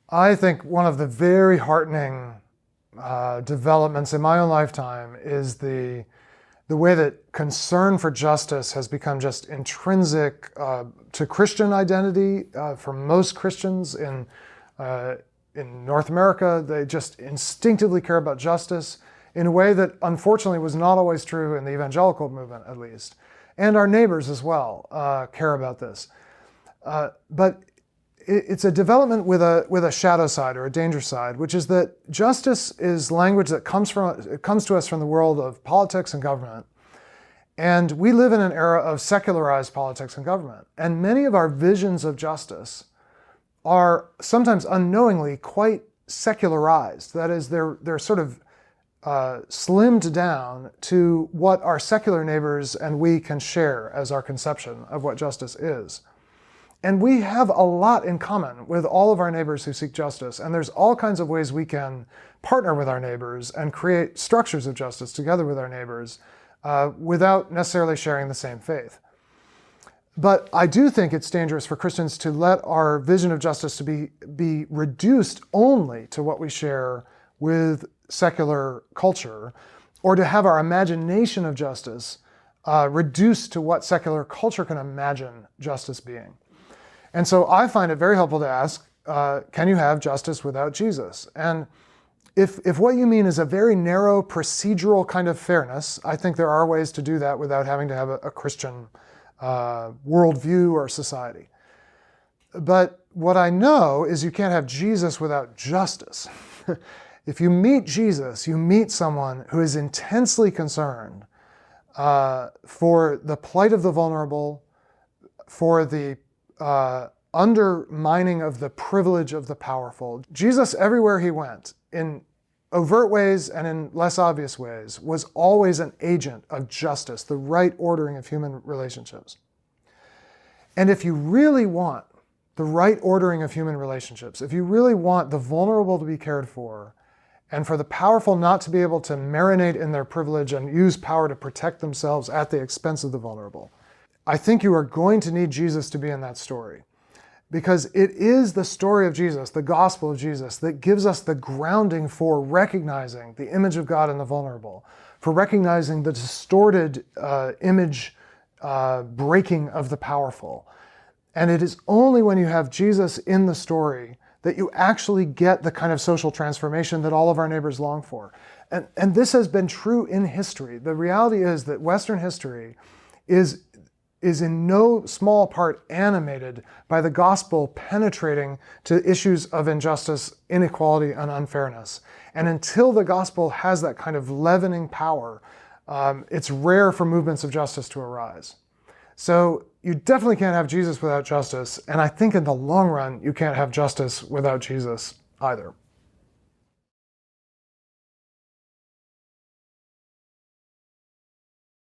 I think one of the very heartening developments in my own lifetime is the way that concern for justice has become just intrinsic to Christian identity. For most Christians in North America, they just instinctively care about justice in a way that unfortunately was not always true in the evangelical movement, at least. And our neighbors as well care about this. But it's a development with a shadow side or a danger side, which is that justice is language that comes to us from the world of politics and government. And we live in an era of secularized politics and government. And many of our visions of justice are sometimes unknowingly quite secularized. That is, they're sort of slimmed down to what our secular neighbors and we can share as our conception of what justice is. And we have a lot in common with all of our neighbors who seek justice. And there's all kinds of ways we can partner with our neighbors and create structures of justice together with our neighbors without necessarily sharing the same faith. But I do think it's dangerous for Christians to let our vision of justice to be reduced only to what we share with secular culture, or to have our imagination of justice reduced to what secular culture can imagine justice being. And so I find it very helpful to ask, can you have justice without Jesus? And if what you mean is a very narrow procedural kind of fairness, I think there are ways to do that without having to have a Christian worldview or society. But what I know is you can't have Jesus without justice. If you meet Jesus, you meet someone who is intensely concerned for the plight of the vulnerable, for the undermining of the privilege of the powerful. Jesus, everywhere he went, in overt ways and in less obvious ways, was always an agent of justice, the right ordering of human relationships. And if you really want the right ordering of human relationships, if you really want the vulnerable to be cared for, and for the powerful not to be able to marinate in their privilege and use power to protect themselves at the expense of the vulnerable, I think you are going to need Jesus to be in that story. Because it is the story of Jesus, the gospel of Jesus, that gives us the grounding for recognizing the image of God in the vulnerable, for recognizing the distorted image breaking of the powerful. And it is only when you have Jesus in the story that you actually get the kind of social transformation that all of our neighbors long for. And this has been true in history. The reality is that Western history is in no small part animated by the gospel penetrating to issues of injustice, inequality, and unfairness. And until the gospel has that kind of leavening power, it's rare for movements of justice to arise. So you definitely can't have Jesus without justice, and I think in the long run, you can't have justice without Jesus either.